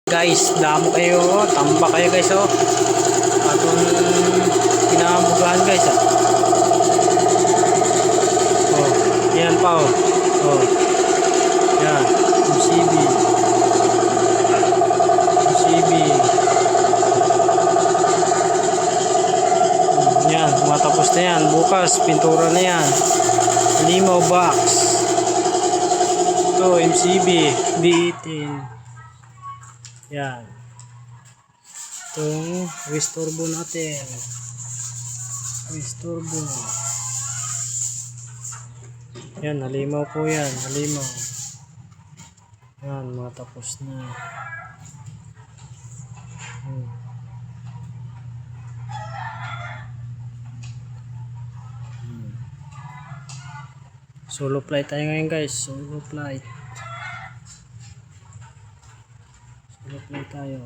Guys, damo kayo, tambak kayo guys oh. Atong pinabugahan guys ah. Oh, yan pa oh. Oh. Yan, MCB. MCB. Yan, matapos na yan. Bukas, pintura na yan. Limaw box. Ito, MCB. B18. Yan. Itong restorbo natin. Restorbo. Yan, halimaw po yan. Halimaw. Yan, matapos na. Solo flight tayo ngayon guys. Solo flight. Solo flight tayo.